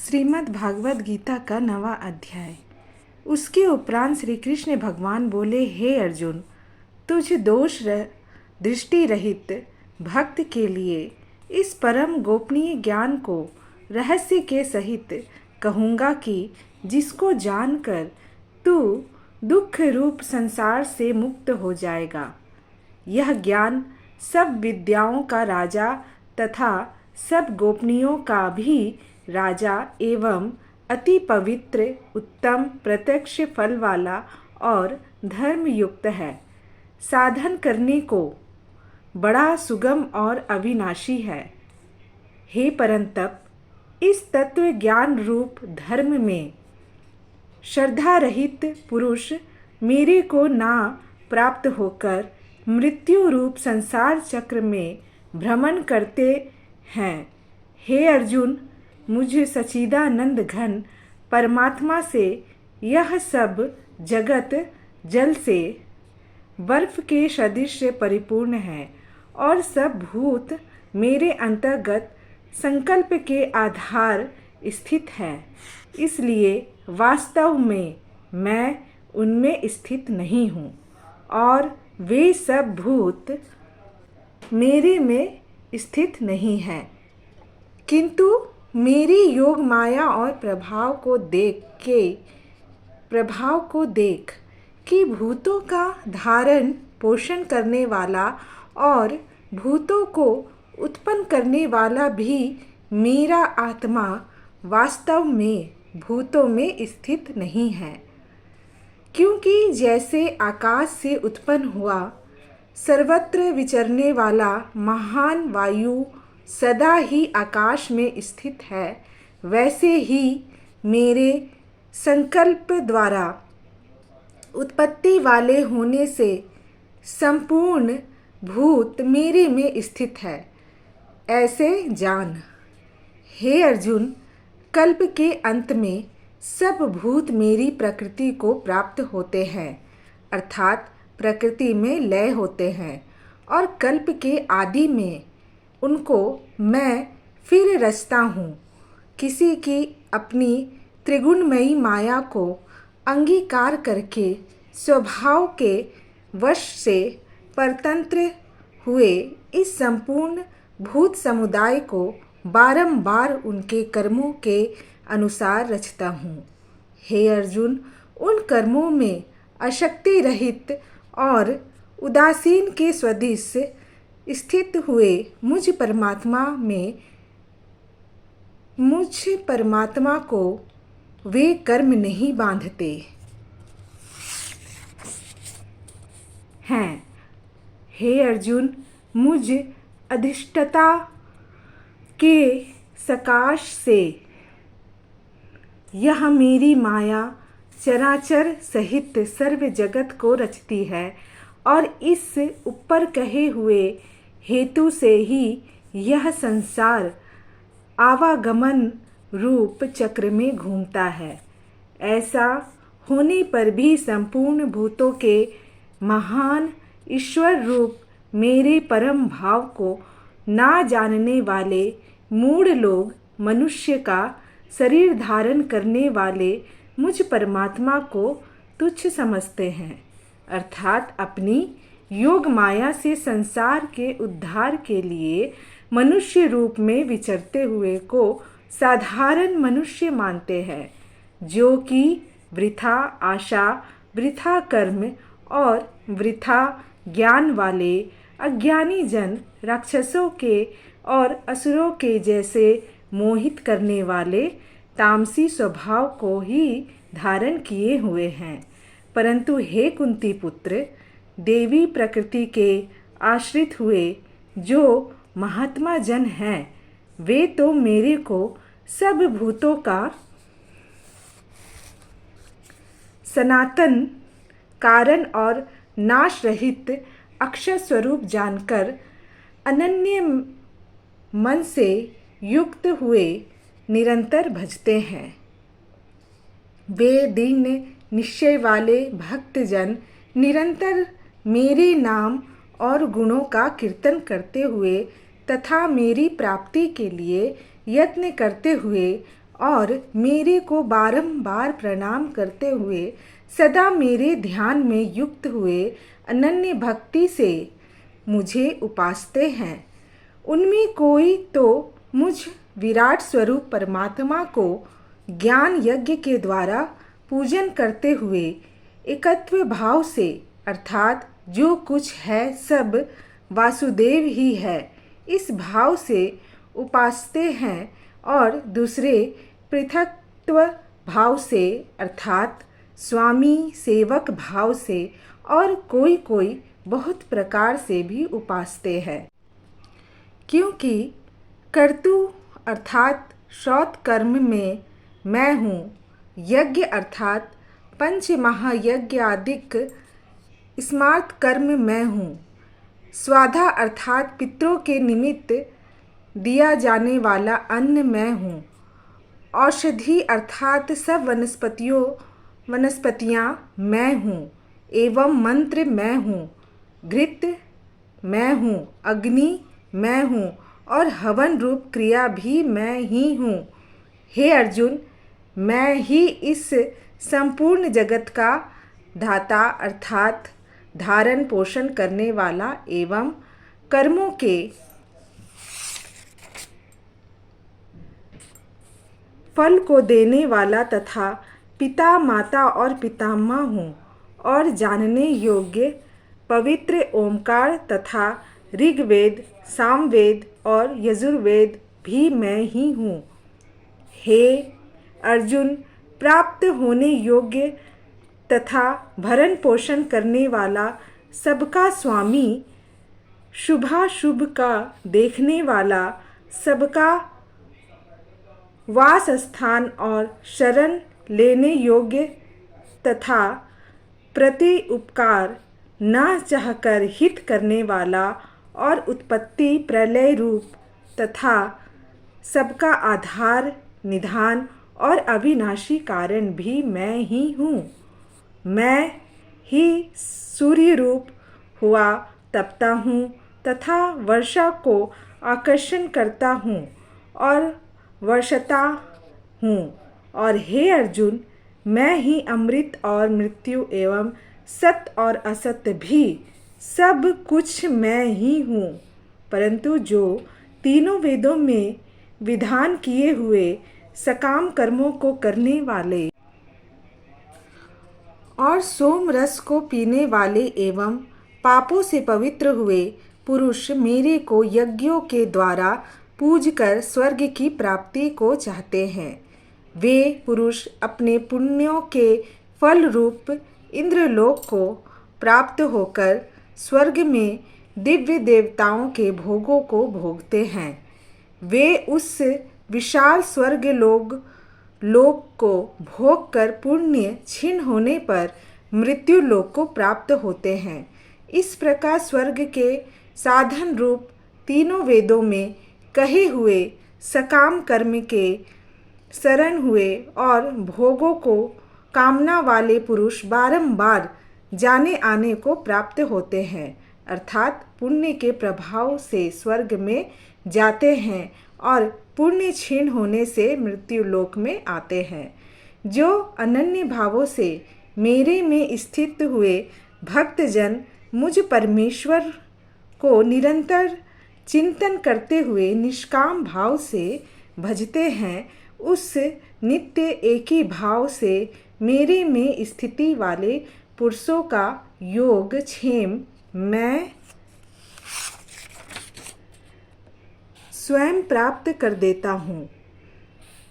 श्रीमद् भागवत गीता का 9वां अध्याय। उसके उपरांत श्री कृष्ण भगवान बोले, हे अर्जुन, तुझ दोष दृष्टि रहित भक्त के लिए इस परम गोपनीय ज्ञान को रहस्य के सहित कहूँगा कि जिसको जानकर तू दुख रूप संसार से मुक्त हो जाएगा। यह ज्ञान सब विद्याओं का राजा तथा सब गोपनीयों का भी राजा एवं अति पवित्र उत्तम प्रत्यक्ष फल वाला और धर्म युक्त है। साधन करने को बड़ा सुगम और अविनाशी है। हे परंतप, इस तत्व ज्ञान रूप धर्म में श्रद्धा रहित पुरुष मेरे को ना प्राप्त होकर मृत्यु रूप संसार चक्र में भ्रमण करते हैं। हे अर्जुन, मुझे सच्चिदानंद घन परमात्मा से यह सब जगत जल से बर्फ के सदृश परिपूर्ण है और सब भूत मेरे अंतर्गत संकल्प के आधार स्थित है। इसलिए वास्तव में मैं उनमें स्थित नहीं हूँ और वे सब भूत मेरे में स्थित नहीं हैं, किंतु मेरी योग माया और प्रभाव को देख कि भूतों का धारण पोषण करने वाला और भूतों को उत्पन्न करने वाला भी मेरा आत्मा वास्तव में भूतों में स्थित नहीं है। क्योंकि जैसे आकाश से उत्पन्न हुआ सर्वत्र विचरने वाला महान वायु सदा ही आकाश में स्थित है, वैसे ही मेरे संकल्प द्वारा उत्पत्ति वाले होने से संपूर्ण भूत मेरे में स्थित है। ऐसे जान। हे अर्जुन, कल्प के अंत में सब भूत मेरी प्रकृति को प्राप्त होते हैं, अर्थात प्रकृति में लय होते हैं, और कल्प के आदि में उनको मैं फिर रचता हूँ। किसी की अपनी त्रिगुणमयी माया को अंगीकार करके स्वभाव के वश से परतंत्र हुए इस संपूर्ण भूत समुदाय को बारंबार उनके कर्मों के अनुसार रचता हूँ। हे अर्जुन, उन कर्मों में अशक्ति रहित और उदासीन के सदृश स्थित हुए मुझ परमात्मा को वे कर्म नहीं बांधते हैं। हे अर्जुन, मुझ अधिष्ठता के सकाश से यह मेरी माया चराचर सहित सर्व जगत को रचती है और इस ऊपर कहे हुए हेतु से ही यह संसार आवागमन रूप चक्र में घूमता है। ऐसा होने पर भी संपूर्ण भूतों के महान ईश्वर रूप मेरे परम भाव को ना जानने वाले मूढ़ लोग मनुष्य का शरीर धारण करने वाले मुझ परमात्मा को तुच्छ समझते हैं, अर्थात अपनी योग माया से संसार के उद्धार के लिए मनुष्य रूप में विचरते हुए को साधारण मनुष्य मानते हैं, जो कि वृथा आशा, वृथा कर्म और वृथा ज्ञान वाले अज्ञानी जन राक्षसों के और असुरों के जैसे मोहित करने वाले तामसी स्वभाव को ही धारण किए हुए हैं। परंतु हे कुंती पुत्र, देवी प्रकृति के आश्रित हुए जो महात्मा जन हैं, वे तो मेरे को सब भूतों का सनातन कारण और नाश रहित अक्षय स्वरूप जानकर अनन्य मन से युक्त हुए निरंतर भजते हैं। वे दीन निश्चय वाले भक्तजन निरंतर मेरे नाम और गुणों का कीर्तन करते हुए तथा मेरी प्राप्ति के लिए यत्न करते हुए और मेरे को बारंबार प्रणाम करते हुए सदा मेरे ध्यान में युक्त हुए अनन्य भक्ति से मुझे उपासते हैं। उनमें कोई तो मुझ विराट स्वरूप परमात्मा को ज्ञान यज्ञ के द्वारा पूजन करते हुए एकत्व भाव से, अर्थात जो कुछ है सब वासुदेव ही है, इस भाव से उपासते हैं और दूसरे पृथक्त्व भाव से, अर्थात स्वामी सेवक भाव से और कोई कोई बहुत प्रकार से भी उपासते हैं। क्योंकि कर्तु अर्थात श्रौत कर्म में मैं हूँ, यज्ञ अर्थात पंच महायज्ञ आदिक स्मार्त कर्म मैं हूँ, स्वाधा अर्थात पितरों के निमित्त दिया जाने वाला अन्न मैं हूँ, औषधि अर्थात सब वनस्पतियाँ मैं हूँ, एवं मंत्र मैं हूँ, घृत मैं हूँ, अग्नि मैं हूँ और हवन रूप क्रिया भी मैं ही हूँ। हे अर्जुन, मैं ही इस संपूर्ण जगत का धाता अर्थात धारण पोषण करने वाला एवं कर्मों के फल को देने वाला तथा पिता माता और पितामह हूँ और जानने योग्य पवित्र ओमकार तथा ऋग्वेद सामवेद और यजुर्वेद भी मैं ही हूँ। हे अर्जुन, प्राप्त होने योग्य तथा भरण पोषण करने वाला सबका स्वामी, शुभाशुभ का देखने वाला, सबका वास स्थान और शरण लेने योग्य तथा प्रति उपकार न चाहकर हित करने वाला और उत्पत्ति प्रलय रूप तथा सबका आधार निधान और अविनाशी कारण भी मैं ही हूँ। मैं ही सूर्य रूप हुआ तपता हूँ तथा वर्षा को आकर्षण करता हूँ और वर्षता हूँ। और हे अर्जुन, मैं ही अमृत और मृत्यु एवं सत्य और असत्य भी सब कुछ मैं ही हूँ। परंतु जो तीनों वेदों में विधान किए हुए सकाम कर्मों को करने वाले और सोम रस को पीने वाले एवं पापों से पवित्र हुए पुरुष मेरे को यज्ञों के द्वारा पूजकर स्वर्ग की प्राप्ति को चाहते हैं, वे पुरुष अपने पुण्यों के फल रूप इंद्रलोक को प्राप्त होकर स्वर्ग में दिव्य देवताओं के भोगों को भोगते हैं। वे उस विशाल स्वर्ग लोक को भोग कर पुण्य क्षीण होने पर मृत्यु लोक को प्राप्त होते हैं। इस प्रकार स्वर्ग के साधन रूप तीनों वेदों में कहे हुए सकाम कर्म के शरण हुए और भोगों को कामना वाले पुरुष बारंबार जाने आने को प्राप्त होते हैं, अर्थात पुण्य के प्रभाव से स्वर्ग में जाते हैं और पुण्य क्षीण होने से मृत्यु लोक में आते हैं। जो अनन्य भावों से मेरे में स्थित हुए भक्तजन मुझ परमेश्वर को निरंतर चिंतन करते हुए निष्काम भाव से भजते हैं, उस नित्य एक ही भाव से मेरे में स्थिति वाले पुरुषों का योग क्षेम मैं स्वयं प्राप्त कर देता हूँ।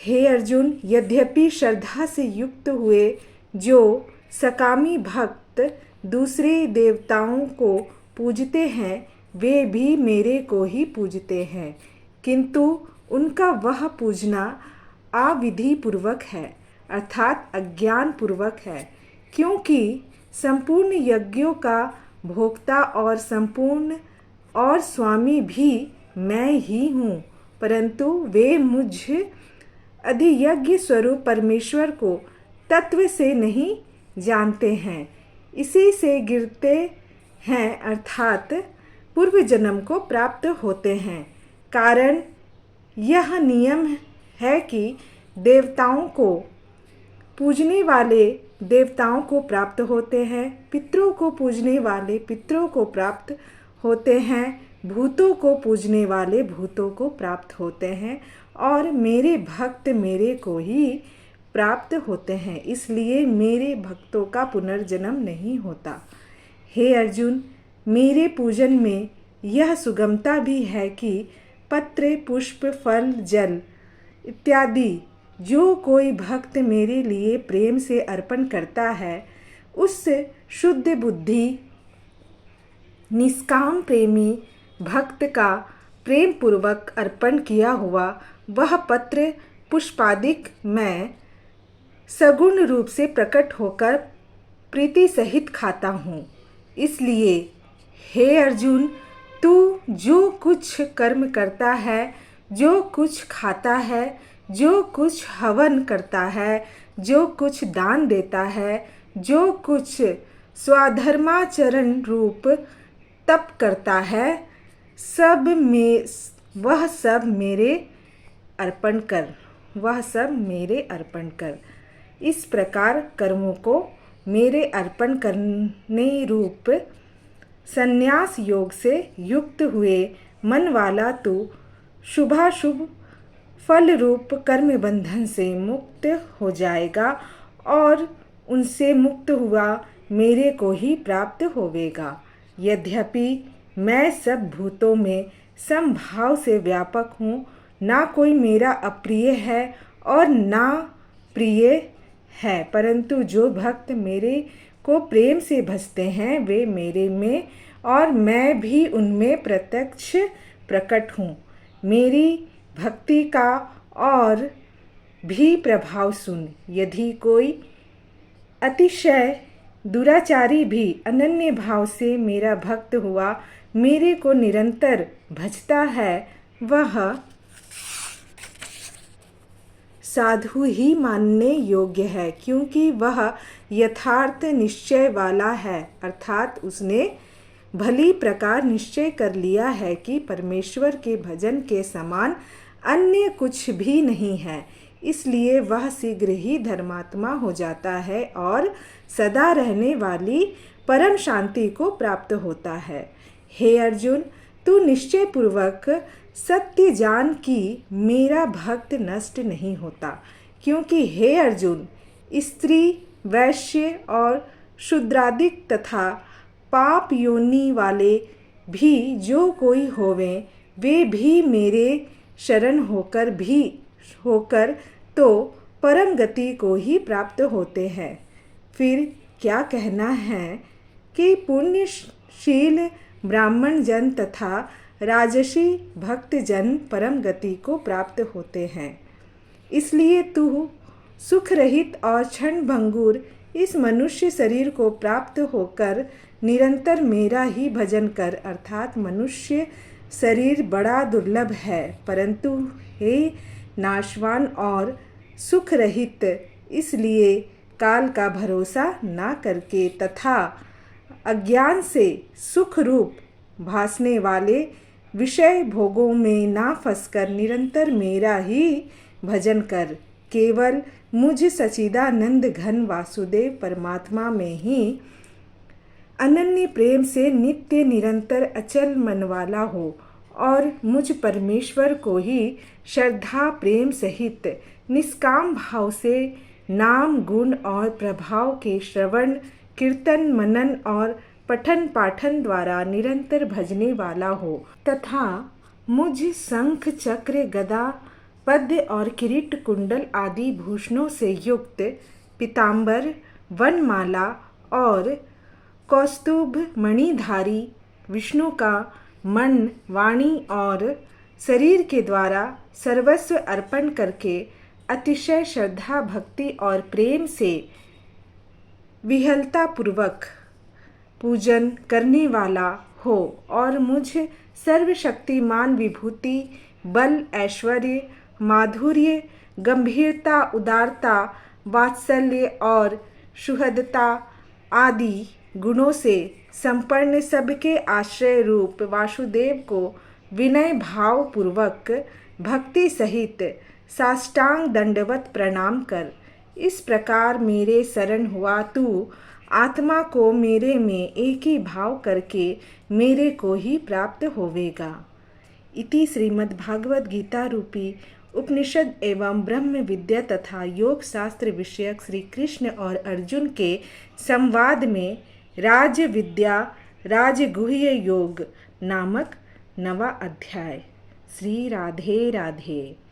हे अर्जुन, यद्यपि श्रद्धा से युक्त हुए जो सकामी भक्त दूसरे देवताओं को पूजते हैं, वे भी मेरे को ही पूजते हैं, किंतु उनका वह पूजना अविधि पूर्वक है, अर्थात अज्ञान पूर्वक है। क्योंकि संपूर्ण यज्ञों का भोक्ता और संपूर्ण और स्वामी भी मैं ही हूँ, परंतु वे मुझ अधियज्ञ स्वरूप परमेश्वर को तत्व से नहीं जानते हैं, इसी से गिरते हैं, अर्थात पूर्व जन्म को प्राप्त होते हैं। कारण यह नियम है कि देवताओं को पूजने वाले देवताओं को प्राप्त होते हैं, पितरों को पूजने वाले पितरों को प्राप्त होते हैं, भूतों को पूजने वाले भूतों को प्राप्त होते हैं और मेरे भक्त मेरे को ही प्राप्त होते हैं। इसलिए मेरे भक्तों का पुनर्जन्म नहीं होता। हे अर्जुन, मेरे पूजन में यह सुगमता भी है कि पत्र, पुष्प, फल, जल इत्यादि जो कोई भक्त मेरे लिए प्रेम से अर्पण करता है, उस शुद्ध बुद्धि निष्काम प्रेमी भक्त का प्रेम पूर्वक अर्पण किया हुआ वह पत्र पुष्पादिक मैं सगुण रूप से प्रकट होकर प्रीति सहित खाता हूँ। इसलिए हे अर्जुन, तू जो कुछ कर्म करता है, जो कुछ खाता है, जो कुछ हवन करता है, जो कुछ दान देता है, जो कुछ स्वाधर्माचरण रूप तप करता है, वह सब मेरे अर्पण कर। इस प्रकार कर्मों को मेरे अर्पण करने रूप संन्यास योग से युक्त हुए मन वाला तू शुभाशुभ फल रूप कर्म बंधन से मुक्त हो जाएगा और उनसे मुक्त हुआ मेरे को ही प्राप्त होवेगा। यद्यपि मैं सब भूतों में समभाव से व्यापक हूँ, ना कोई मेरा अप्रिय है और ना प्रिय है, परंतु जो भक्त मेरे को प्रेम से भजते हैं वे मेरे में और मैं भी उनमें प्रत्यक्ष प्रकट हूँ। मेरी भक्ति का और भी प्रभाव सुन। यदि कोई अतिशय दुराचारी भी अनन्य भाव से मेरा भक्त हुआ मेरे को निरंतर भजता है, वह साधु ही मानने योग्य है, क्योंकि वह यथार्थ निश्चय वाला है, अर्थात उसने भली प्रकार निश्चय कर लिया है कि परमेश्वर के भजन के समान अन्य कुछ भी नहीं है। इसलिए वह शीघ्र ही धर्मात्मा हो जाता है और सदा रहने वाली परम शांति को प्राप्त होता है। हे अर्जुन, तू निश्चय पूर्वक सत्य जान कि मेरा भक्त नष्ट नहीं होता, क्योंकि हे अर्जुन, स्त्री, वैश्य और शूद्रादिक तथा पाप योनि वाले भी जो कोई होवें, वे भी मेरे शरण होकर तो परम गति को ही प्राप्त होते हैं। फिर क्या कहना है कि पुण्यशील ब्राह्मण जन तथा राजसी भक्त जन परम गति को प्राप्त होते हैं। इसलिए तू सुख रहित और क्षण भंगुर इस मनुष्य शरीर को प्राप्त होकर निरंतर मेरा ही भजन कर, अर्थात मनुष्य शरीर बड़ा दुर्लभ है, परंतु हे नाशवान और सुख रहित, इसलिए काल का भरोसा ना करके तथा अज्ञान से सुख रूप भासने वाले विषय भोगों में ना फंसकर निरंतर मेरा ही भजन कर। केवल मुझ सच्चिदानंद घन वासुदेव परमात्मा में ही अनन्य प्रेम से नित्य निरंतर अचल मन वाला हो और मुझ परमेश्वर को ही श्रद्धा प्रेम सहित निष्काम भाव से नाम गुण और प्रभाव के श्रवण कीर्तन मनन और पठन पाठन द्वारा निरंतर भजने वाला हो तथा मुझ शंख चक्र गदा पद्य और किरीट कुंडल आदि भूषणों से युक्त पीताम्बर वनमाला और कौस्तुभ मणिधारी विष्णु का मन वाणी और शरीर के द्वारा सर्वस्व अर्पण करके अतिशय श्रद्धा भक्ति और प्रेम से विहलता पूर्वक पूजन करने वाला हो और मुझ सर्वशक्तिमान विभूति बल ऐश्वर्य माधुर्य गंभीरता उदारता वात्सल्य और सुहृदता आदि गुणों से संपन्न सबके आश्रय रूप वासुदेव को विनय भाव पूर्वक भक्ति सहित साष्टांग दंडवत प्रणाम कर। इस प्रकार मेरे शरण हुआ तू, आत्मा को मेरे में एक ही भाव करके मेरे को ही प्राप्त होवेगा। इति श्रीमद्भागवत गीता रूपी उपनिषद एवं ब्रह्म विद्या तथा योग शास्त्र विषयक श्री कृष्ण और अर्जुन के संवाद में राज विद्या राजगुह्य योग नामक नवा अध्याय। श्री राधे राधे।